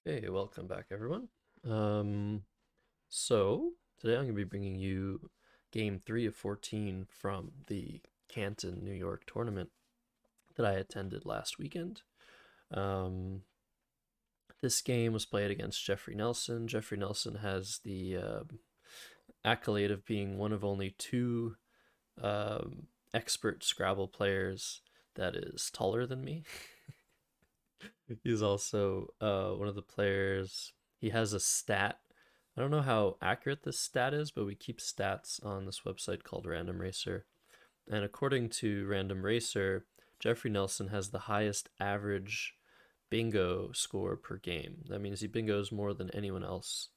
Hey, welcome back, everyone. So today I'm going to be bringing you game 3 of 14 from the Canton, New York tournament that I attended last weekend. Um, this game was played against Jeffrey Nelson. Jeffrey Nelson has the accolade of being one of only two expert Scrabble players that is taller than me. He's also one of the players. He has a stat. I don't know how accurate this stat is, but we keep stats on this website called Random Racer. And according to Random Racer, Jeffrey Nelson has the highest average bingo score per game. That means he bingos more than anyone else,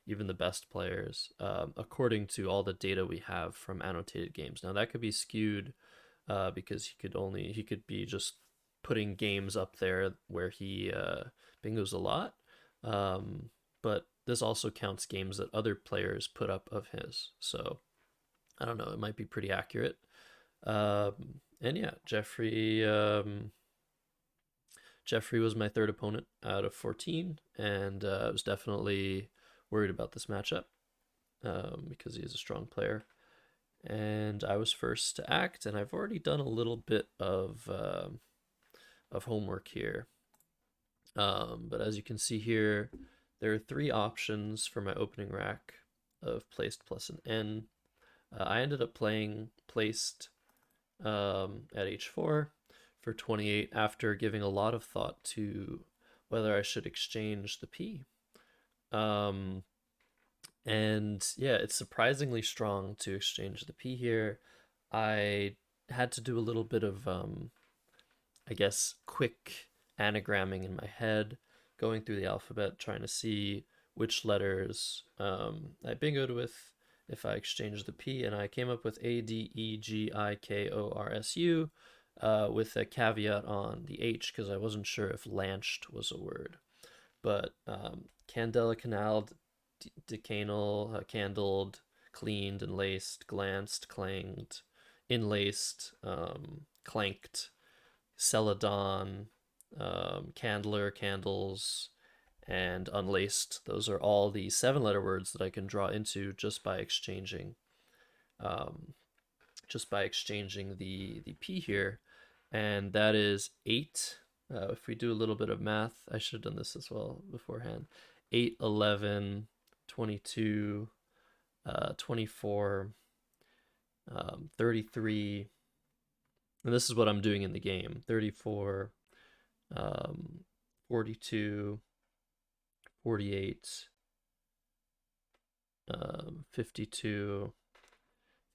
even the best players, according to all the data we have from annotated games. Now that could be skewed because he could be just putting games up there where he bingos a lot, um, but this also counts games that other players put up of his. So I don't know, it might be pretty accurate. And yeah, Jeffrey was my third opponent out of 14, and I was definitely worried about this matchup because he is a strong player. And I was first to act, and I've already done a little bit of homework here. But as you can see here, there are three options for my opening rack of placed plus an N. I ended up playing placed at h4 for 28 after giving a lot of thought to whether I should exchange the P. Um, and yeah, it's surprisingly strong to exchange the P here. I had to do a little bit of I guess, quick anagramming in my head, going through the alphabet, trying to see which letters I bingoed with if I exchanged the P, and I came up with ADEGIKORSU with a caveat on the H because I wasn't sure if lanched was a word. But candela, canaled, decanal, candled, cleaned, enlaced, glanced, clanged, inlaced, clanked, celadon, candler, candles, and unlaced. Those are all the 7 letter words that I can draw into um, just by exchanging the P here, and that is 8. If we do a little bit of math, I should have done this as well beforehand. 8, 11, 22, 24, 33, and this is what I'm doing in the game. 34, um, 42, 48, 52,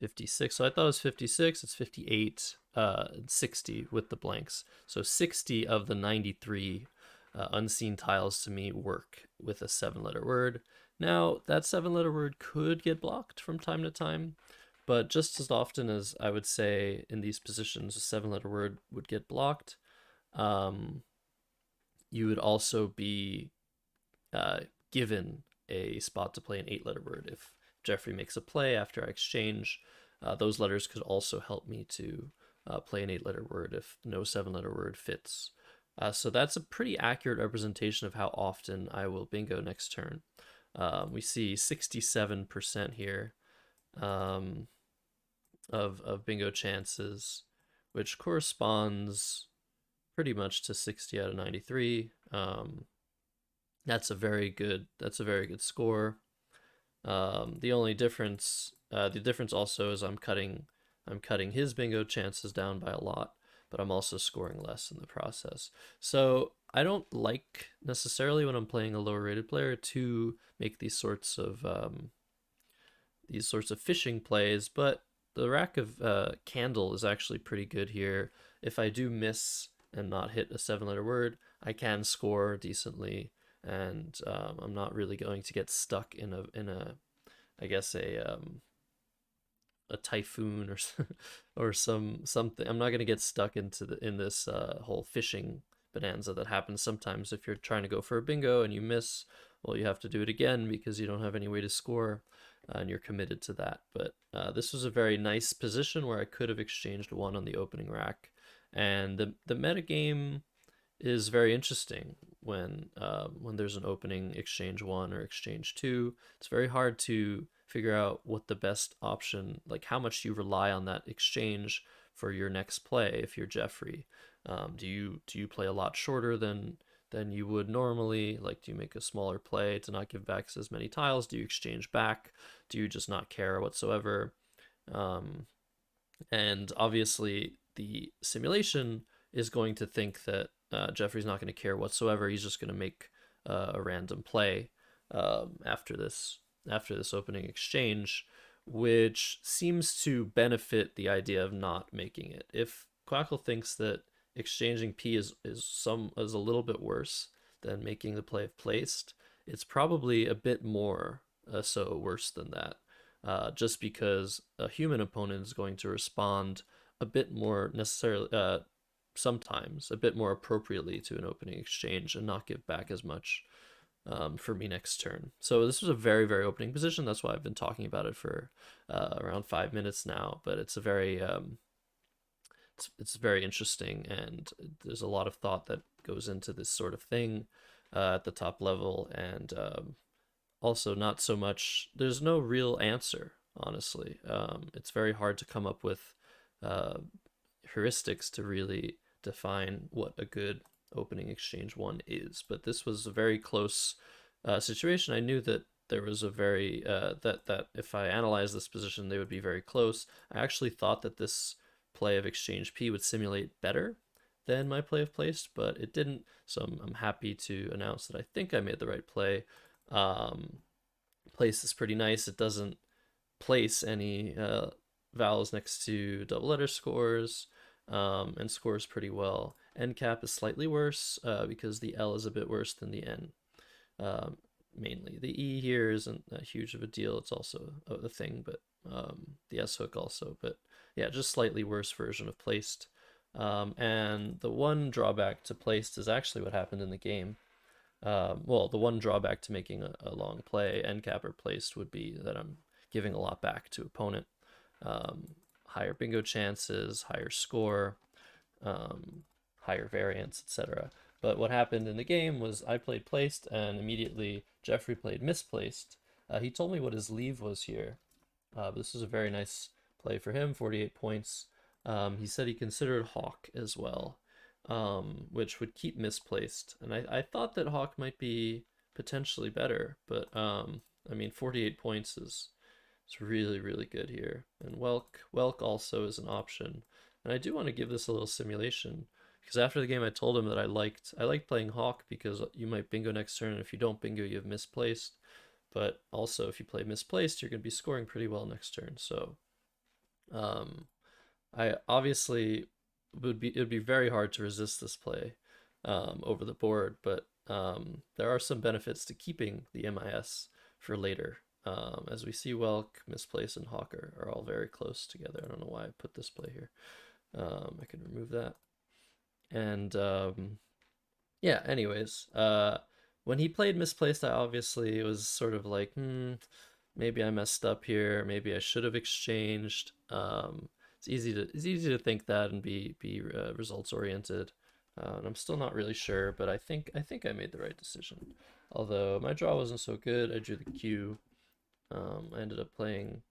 56. So I thought it was 56. It's 58, 60 with the blanks. So 60 of the 93 unseen tiles to me work with a 7 letter word. Now, that 7 letter word could get blocked from time to time, but just as often as I would say in these positions, a 7 letter word would get blocked. Um, you would also be uh, given a spot to play an 8 letter word. If Jeffrey makes a play after I exchange, those letters could also help me to play an 8 letter word if no 7 letter word fits. So that's a pretty accurate representation of how often I will bingo next turn. We see 67% here um, of bingo chances, which corresponds pretty much to 60 out of 93. That's a very good score. The difference also is I'm cutting his bingo chances down by a lot, but I'm also scoring less in the process. So I don't like necessarily when I'm playing a lower rated player to make these sorts of fishing plays, but the rack of candle is actually pretty good here. If I do miss and not hit a 7 letter word, I can score decently, and I'm not really going to get stuck in a I guess a typhoon or or something. I'm not going to get stuck in this whole fishing bonanza that happens sometimes if you're trying to go for a bingo and you miss. Well, you have to do it again because you don't have any way to score, and you're committed to that. But this was a very nice position where I could have exchanged one on the opening rack, and the meta game is very interesting when there's an opening exchange one or exchange two. It's very hard to figure out what the best option, like how much you rely on that exchange for your next play. If you're Jeffrey, do you play a lot shorter than you would normally? Like, do you make a smaller play to not give back as many tiles? Do you exchange back? Do you just not care whatsoever? Um, and obviously, the simulation is going to think that Jeffrey's not going to care whatsoever. He's just going to make a random play after this opening exchange, which seems to benefit the idea of not making it. If Quackle thinks that exchanging P is a little bit worse than making the play of placed, it's probably a bit more so worse than that, just because a human opponent is going to respond a bit more necessarily, sometimes a bit more appropriately to an opening exchange and not give back as much for me next turn. So this was a very, very opening position. That's why I've been talking about it for around 5 minutes now. But it's a very it's very interesting, and there's a lot of thought that goes into this sort of thing at the top level, and also not so much. There's no real answer, honestly. It's very hard to come up with uh, heuristics to really define what a good opening exchange one is. But this was a very close situation. I knew that there was a very that if I analyzed this position, they would be very close. I actually thought that this play of exchange P would simulate better than my play of placed, but it didn't. So I'm happy to announce that I think I made the right play. Um, Place is pretty nice. It doesn't place any vowels next to double letter scores, and scores pretty well. N cap is slightly worse because the L is a bit worse than the N. Um, Mainly, the E here isn't that huge of a deal. It's also a thing, but the S hook also. But yeah, just slightly worse version of placed. And the one drawback to placed is actually what happened in the game. Well, the one drawback to making a long play, end cap or placed, would be that I'm giving a lot back to opponent. Higher bingo chances, higher score, um, higher variance, etc. But what happened in the game was I played placed, and immediately Jeffrey played misplaced. He told me what his leave was here. This was a very nice play for him, 48 points. He said he considered Hawk as well, which would keep misplaced. And I thought that Hawk might be potentially better, but I mean, 48 points is it's really, really good here. And Welk also is an option. And I do want to give this a little simulation because after the game I told him that I liked playing Hawk because you might bingo next turn, and if you don't bingo, you have misplaced. But also, if you play misplaced, you're going to be scoring pretty well next turn. So um, I obviously it'd be very hard to resist this play over the board, but there are some benefits to keeping the MIS for later. As we see, Welk, Misplace, and Hawker are all very close together. I don't know why I put this play here. I can remove that. And yeah, anyways, when he played Misplaced, I obviously was sort of like, maybe I messed up here. Maybe I should have exchanged. It's easy to think that and be results oriented. And I'm still not really sure, but I think I made the right decision. Although my draw wasn't so good, I drew the Q. I ended up playing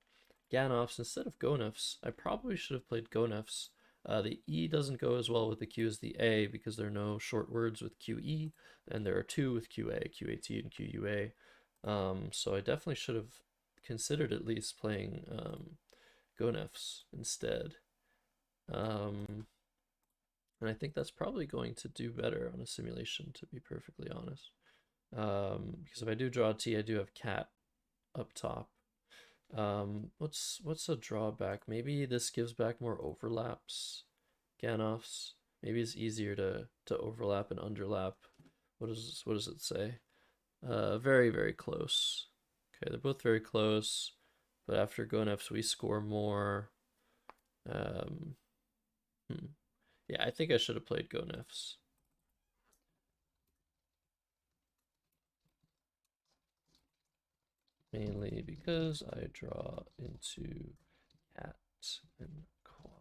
Ganoffs instead of Gonefs. I probably should have played Gonefs. The E doesn't go as well with the Q as the A because there are no short words with QE, and there are two with QA, QAT, and QUA. So I definitely should have considered at least playing Gonefs instead. Um, and I think that's probably going to do better on a simulation, to be perfectly honest. Because if I do draw a T, I do have cat up top. What's a drawback? Maybe this gives back more overlaps. Ganoffs. Maybe it's easier to overlap and underlap. What does it say? Very, very close. Okay, they're both very close, but after Gonefs we score more. Um, hmm. Yeah, I think I should have played Gonefs. Mainly because I draw into cat and qua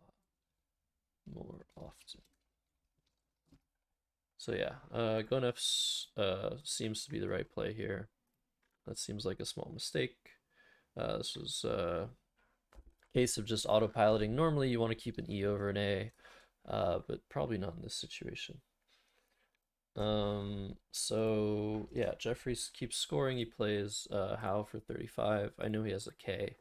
more often. So yeah, going F seems to be the right play here. That seems like a small mistake. This was a case of just autopiloting. Normally you want to keep an E over an A, but probably not in this situation. So yeah, Jeffrey keeps scoring. He plays Howe for 35. I know he has a K.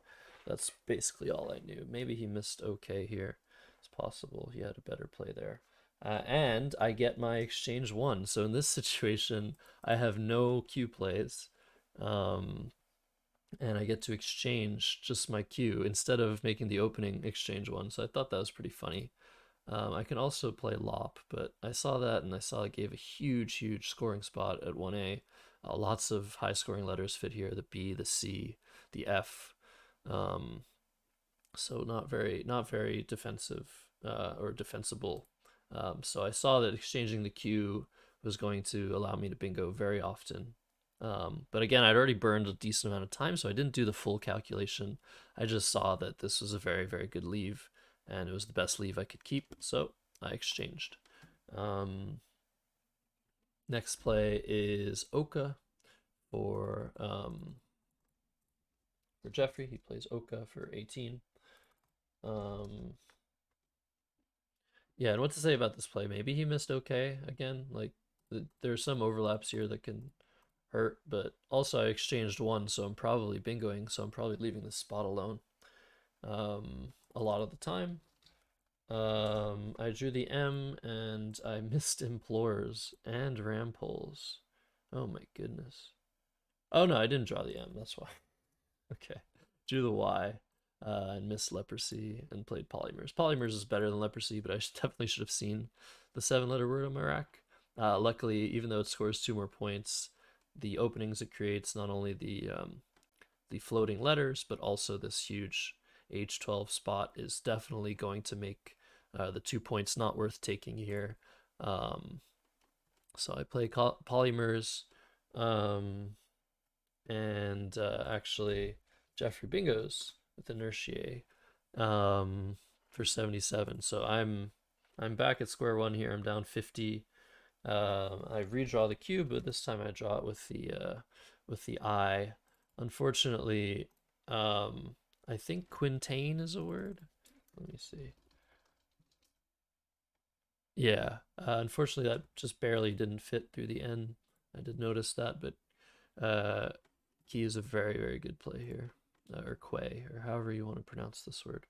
That's basically all I knew. Maybe he missed OK here. It's possible he had a better play there. And I get my exchange one. So in this situation, I have no Q plays. Um, and I get to exchange just my Q instead of making the opening exchange one. So I thought that was pretty funny. I can also play Lop, but I saw that and I saw it gave a huge, huge scoring spot at 1A. Lots of high scoring letters fit here, the B, the C, the F. Um, so not very defensive or defensible. So I saw that exchanging the Q was going to allow me to bingo very often. But again, I'd already burned a decent amount of time, so I didn't do the full calculation. I just saw that this was a very, very good leave, and it was the best leave I could keep, so I exchanged. Next play is Oka for Jeffrey. He plays Oka for 18. Um, Yeah, and what to say about this play? Maybe he missed OK again. Like, there's some overlaps here that can hurt, but also I exchanged one, so I'm probably bingoing, so I'm probably leaving this spot alone a lot of the time. I drew the M and I missed Implorers and Rampoles. Oh my goodness. Oh no, I didn't draw the M, that's why. Okay. Drew the Y and missed Leprosy and played Polymers. Polymers is better than Leprosy, but I definitely should have seen the 7-letter word on my rack. Luckily, even though it scores 2 more points, the openings it creates, not only the floating letters, but also this huge H12 spot is definitely going to make the 2 points not worth taking here. So I play Polymers. Um, and actually Jeffrey bingos with Inertiae for 77. So I'm back at square one here. I'm down 50. I redraw the cube, but this time I draw it with the eye. Unfortunately, I think quintain is a word. Let me see. Yeah, unfortunately that just barely didn't fit through the N. I did notice that, but uh, Key is a very, very good play here, or Quay, or however you want to pronounce this word.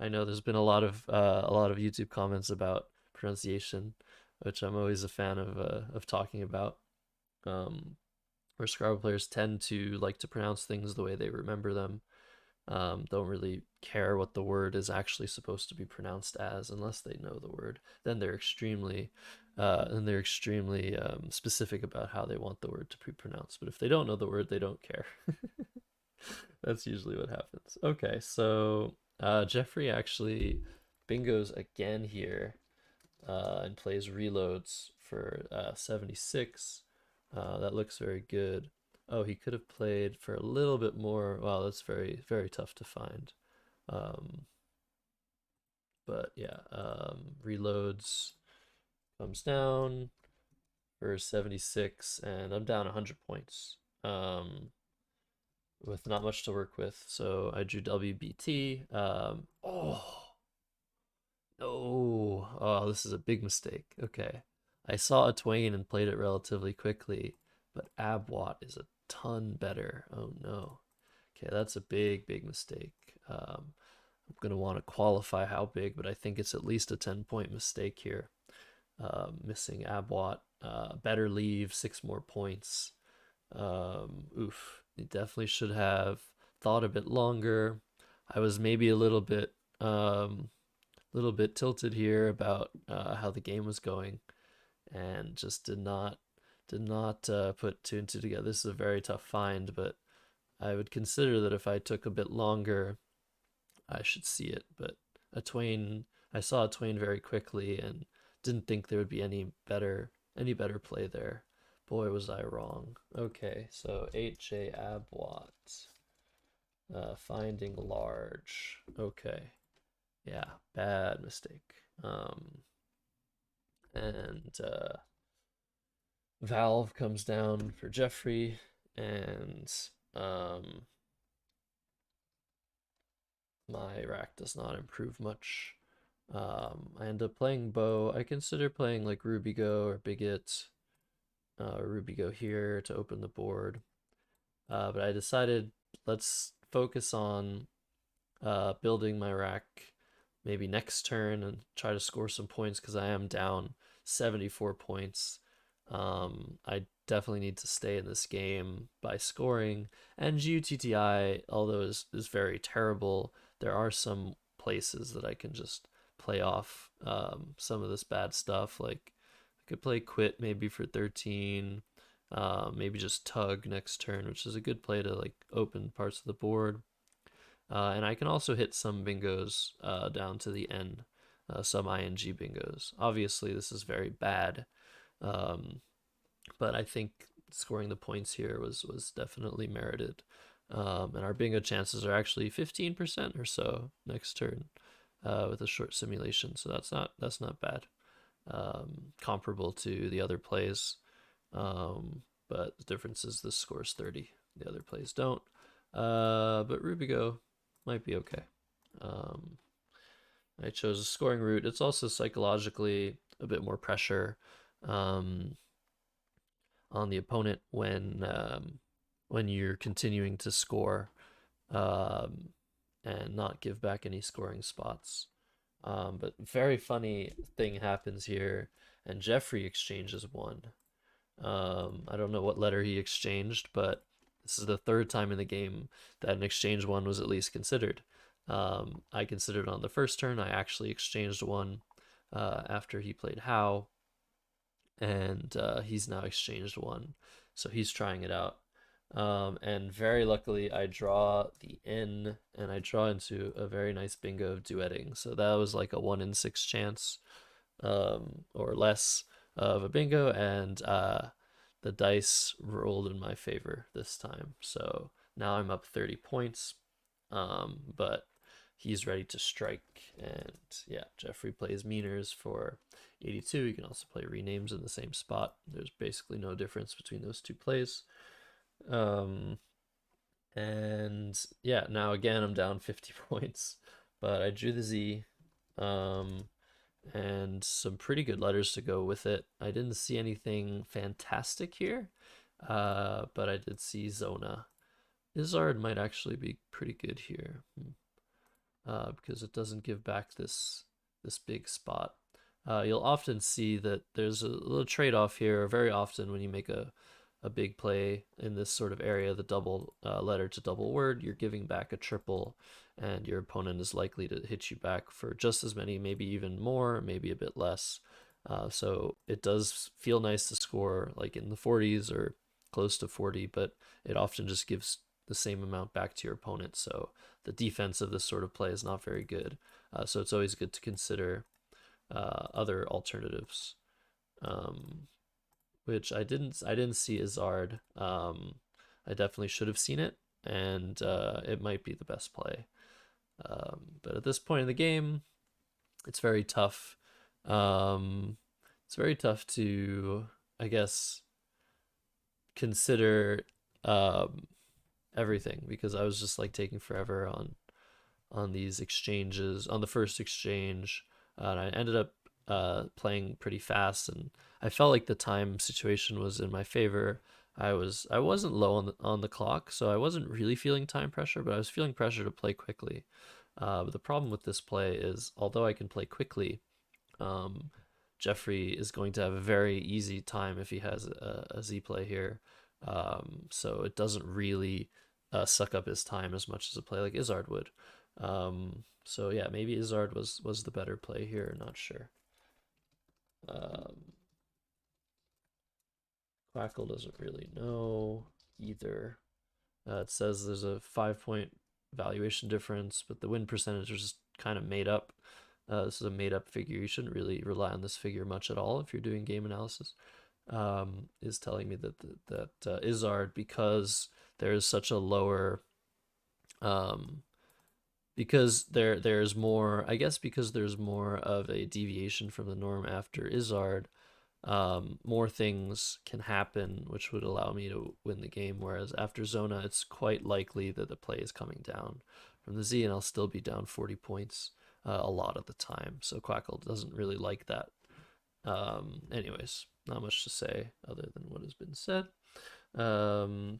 I know there's been a lot of YouTube comments about pronunciation, which I'm always a fan of talking about. Um, where Scrabble players tend to like to pronounce things the way they remember them. Don't really care what the word is actually supposed to be pronounced as unless they know the word. Then they're extremely specific about how they want the word to be pronounced. But if they don't know the word, they don't care. That's usually what happens. Okay, so Jeffrey actually bingos again here and plays reloads for 76. That looks very good. Oh, he could have played for a little bit more. Wow, that's very, very tough to find. Um, but yeah, reloads comes down for 76, and I'm down 100 points with not much to work with. So I drew WBT. Oh, this is a big mistake. Okay. I saw a Twain and played it relatively quickly, but Abwat is a ton better. Oh no. Okay, that's a big, big mistake. I'm going to want to qualify how big, but I think it's at least a 10-point mistake here. Missing Abwat. Better leave, 6 more points. Oof. You definitely should have thought a bit longer. I was maybe a little bit tilted here about how the game was going, and just did not put 2 and 2 together. This is a very tough find, but I would consider that if I took a bit longer, I should see it. But I saw a Twain very quickly and didn't think there would be any better play there. Boy, was I wrong. Okay, so H.J. Abwat, finding large. Okay, yeah, bad mistake. And Valve comes down for Jeffrey, and um, my rack does not improve much. I end up playing Bow. I consider playing like Rubigo or Bigot, Rubigo here to open the board. But I decided let's focus on building my rack maybe next turn and try to score some points because I am down 74 points. I definitely need to stay in this game by scoring. And GUTTI, although is very terrible, there are some places that I can just play off some of this bad stuff. Like I could play Quit maybe for 13. Maybe just Tug next turn, which is a good play to like open parts of the board. And I can also hit some bingos down to the end, some ING bingos. Obviously, this is very bad, um, but I think scoring the points here was definitely merited. And our bingo chances are actually 15% or so next turn with a short simulation, so that's not bad. Comparable to the other plays, but the difference is this scores 30. The other plays don't. But Rubigo might be okay. Um, I chose a scoring route. It's also psychologically a bit more pressure um, on the opponent when you're continuing to score um, and not give back any scoring spots. But very funny thing happens here, and Jeffrey exchanges one. I don't know what letter he exchanged, but this is the third time in the game that an exchange one was at least considered. I considered on the first turn. I actually exchanged one after he played How, and he's now exchanged one. So he's trying it out. And very luckily, I draw the N, and I draw into a very nice bingo of duetting. So that was like a 1 in 6 chance or less of a bingo, and the dice rolled in my favor this time. So now I'm up 30 points, but he's ready to strike. And yeah, Jeffrey plays Meaners for 82. You can also play Renames in the same spot. There's basically no difference between those two plays. Um, and yeah, now again, I'm down 50 points, but I drew the Z. Um, and some pretty good letters to go with it. I didn't see anything fantastic here, but I did see Zona. Izzard might actually be pretty good here because it doesn't give back this big spot. You'll often see that there's a little trade-off here. Very often when you make a big play in this sort of area, the double letter to double word, you're giving back a triple, and your opponent is likely to hit you back for just as many, maybe even more, maybe a bit less. So it does feel nice to score like in the 40s or close to 40, but it often just gives the same amount back to your opponent. So the defense of this sort of play is not very good. So it's always good to consider other alternatives. Um, which I didn't see Izzard. I definitely should have seen it, and it might be the best play. But at this point in the game, it's very tough. Um, it's very tough to, I guess, consider um, everything because I was just like taking forever on these exchanges. On the first exchange, and I ended up playing pretty fast, and I felt like the time situation was in my favor. I wasn't low on the clock, so I wasn't really feeling time pressure, but I was feeling pressure to play quickly. But the problem with this play is, although I can play quickly, um, Jeffrey is going to have a very easy time if he has a Z play here. So it doesn't really suck up his time as much as a play like Izzard would. So yeah, maybe Izzard was the better play here. Not sure. Um, Quackle doesn't really know either. It says there's a 5 point valuation difference, but the win percentage is just kind of made up. This is a made up figure. You shouldn't really rely on this figure much at all if you're doing game analysis. Is telling me that Izzard, because there is such a lower because there's more, I guess because there's more of a deviation from the norm after Izzard, more things can happen, which would allow me to win the game. Whereas after Zona, it's quite likely that the play is coming down from the Z, and I'll still be down 40 points a lot of the time. So Quackle doesn't really like that. Anyways, not much to say other than what has been said. Um,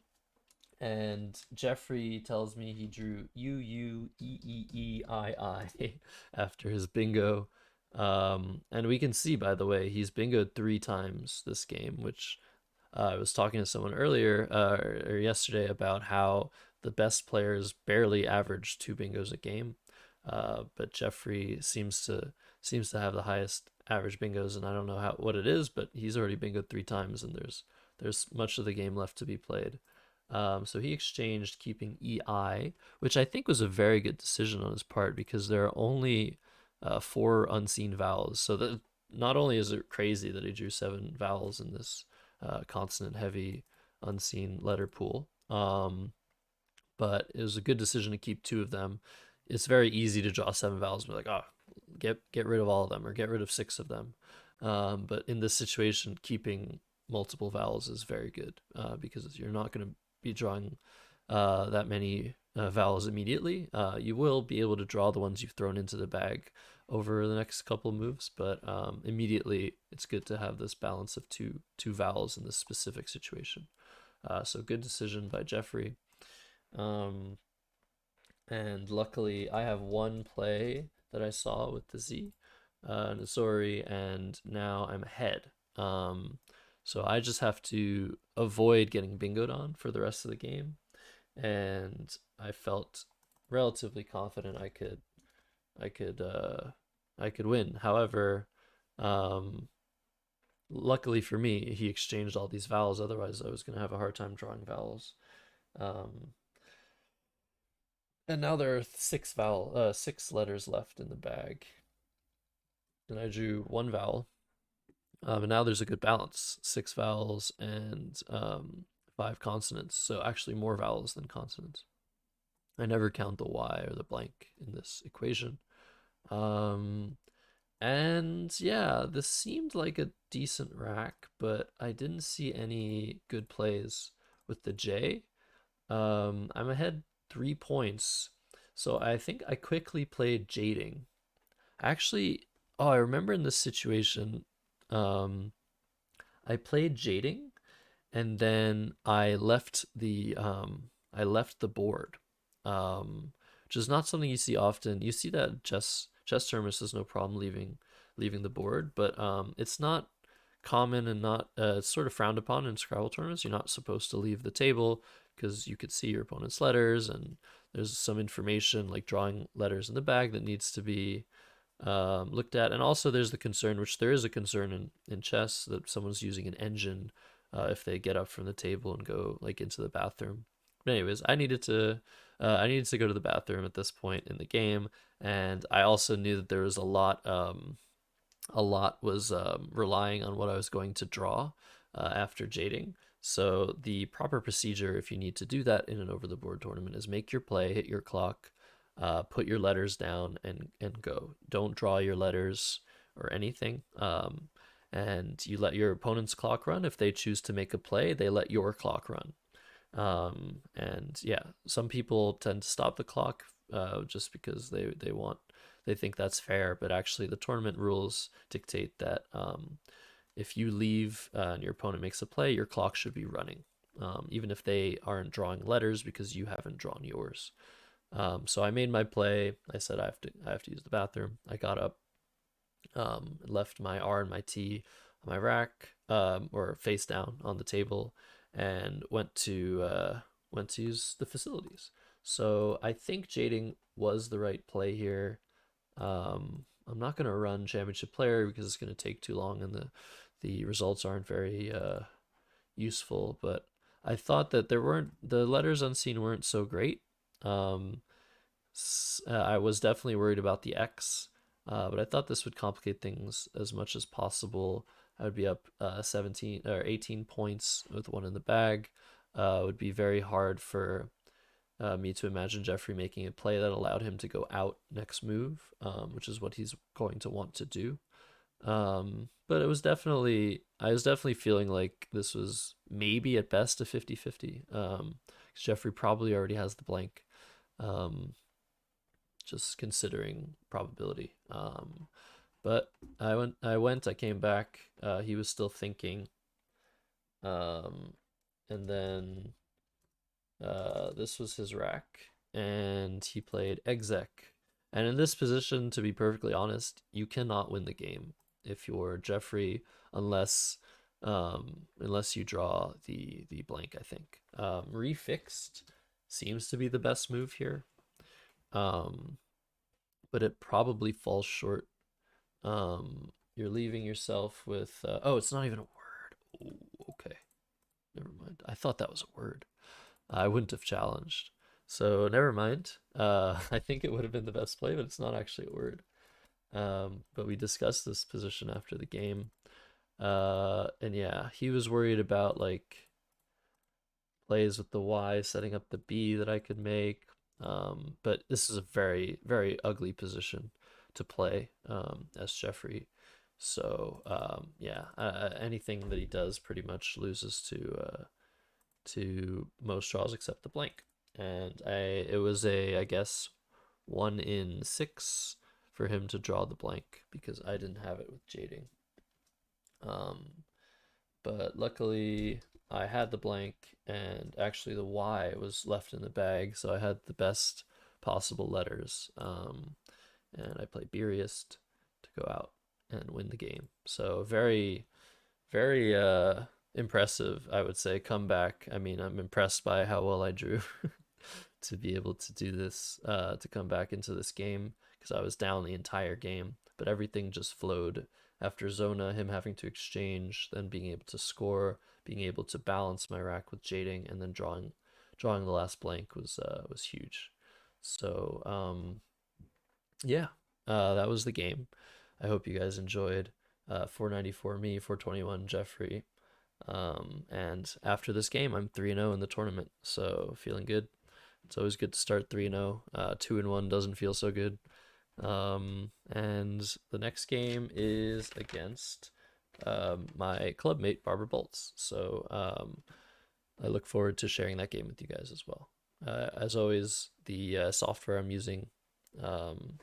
and Jeffrey tells me he drew UUEEII after his bingo. And we can see, by the way, he's bingoed 3 times this game, which I was talking to someone earlier or yesterday about how the best players barely average 2 bingos a game, but Jeffrey seems to have the highest average bingos, and I don't know what it is, but he's already bingoed 3 times, and there's much of the game left to be played. So he exchanged keeping EI, which I think was a very good decision on his part because there are only 4 unseen vowels. So that not only is it crazy that he drew 7 vowels in this consonant heavy unseen letter pool, but it was a good decision to keep 2 of them. It's very easy to draw 7 vowels and be like, oh, get rid of all of them or get rid of 6 of them. But in this situation, keeping multiple vowels is very good because you're not going to be drawing that many vowels immediately. You will be able to draw the ones you've thrown into the bag over the next couple of moves, but immediately it's good to have this balance of two vowels in this specific situation. So good decision by Jeffrey. Um, and luckily, I have one play that I saw with the Z, Nasori, and now I'm ahead. So I just have to avoid getting bingoed on for the rest of the game, and I felt relatively confident I could I could win. However, um, luckily for me, he exchanged all these vowels. Otherwise, I was gonna have a hard time drawing vowels. Um, and now there are 6 letters left in the bag, and I drew 1 vowel. And now there's a good balance: 6 vowels and 5 consonants. So actually, more vowels than consonants. I never count the Y or the blank in this equation. Um, and yeah, this seemed like a decent rack, but I didn't see any good plays with the J. I'm ahead 3 points, so I think I quickly played Jading. Actually, oh, I remember in this situation, um, I played Jading, and then I left the board, which is not something you see often. You see that chess tournaments there's no problem leaving the board, but it's not common and not it's sort of frowned upon in Scrabble tournaments. You're not supposed to leave the table because you could see your opponent's letters, and there's some information like drawing letters in the bag that needs to be looked at. And also there's the concern, which there is a concern in chess, that someone's using an engine if they get up from the table and go like into the bathroom. But anyways, I needed to go to the bathroom at this point in the game, and I also knew that there was a lot was relying on what I was going to draw after Jading. So the proper procedure, if you need to do that in an over the board tournament, is make your play, hit your clock, put your letters down, and go. Don't draw your letters or anything. And you let your opponent's clock run. If they choose to make a play, they let your clock run. And yeah, some people tend to stop the clock just because they think that's fair, but actually the tournament rules dictate that if you leave and your opponent makes a play, your clock should be running, even if they aren't drawing letters because you haven't drawn yours. So I made my play. I said I have to use the bathroom. I got up, left my R and my T on my rack, or face down on the table, and went to use the facilities. So I think Jading was the right play here. I'm not gonna run championship player because it's gonna take too long, and the results aren't very useful. But I thought that the letters unseen weren't so great. Um, I was definitely worried about the X, but I thought this would complicate things as much as possible. I would be up 17 or 18 points with 1 in the bag. It would be very hard for me to imagine Jeffrey making a play that allowed him to go out next move, which is what he's going to want to do. But it was definitely, I was definitely feeling like this was maybe at best a 50-50. 'Cause Jeffrey probably already has the blank, um, just considering probability. But I came back. He was still thinking. Um, and then this was his rack, and he played exec. And in this position, to be perfectly honest, you cannot win the game if you're Jeffrey, unless unless you draw the blank. I think refixed seems to be the best move here, um, but it probably falls short. You're leaving yourself with oh, it's not even a word. Oh, okay, never mind. I thought that was a word. I wouldn't have challenged. So never mind. I think it would have been the best play, but it's not actually a word. But we discussed this position after the game. And yeah, he was worried about like plays with the Y, setting up the B that I could make. But this is a very, very ugly position to play as Jeffrey. So yeah, anything that he does pretty much loses to most draws except the blank. And it was a, I guess, 1 in 6 for him to draw the blank because I didn't have it with jading. Um, but luckily I had the blank, and actually the Y was left in the bag, so I had the best possible letters. And I played Beeriest to go out and win the game. So very, very impressive, I would say, comeback. I mean, I'm impressed by how well I drew to be able to do this, to come back into this game because I was down the entire game, but everything just flowed after Zona, him having to exchange, then being able to score, being able to balance my rack with jading, and then drawing the last blank was huge. So yeah, that was the game. I hope you guys enjoyed. 494 me, 421 Jeffrey. And after this game, I'm 3-0 in the tournament, so feeling good. It's always good to start 3-0. 2-1 doesn't feel so good. And the next game is against my clubmate Barbara Bolts. So I look forward to sharing that game with you guys as well. As always, the software I'm using, um,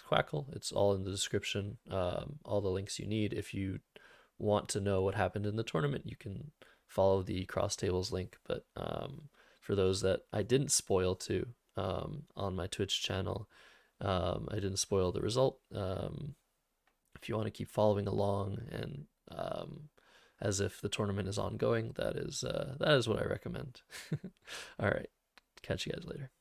Quackle. It's all in the description. All the links you need. If you want to know what happened in the tournament, you can follow the cross tables link. But for those that I didn't spoil to on my Twitch channel, I didn't spoil the result. If you want to keep following along and as if the tournament is ongoing, that is what I recommend. All right, catch you guys later.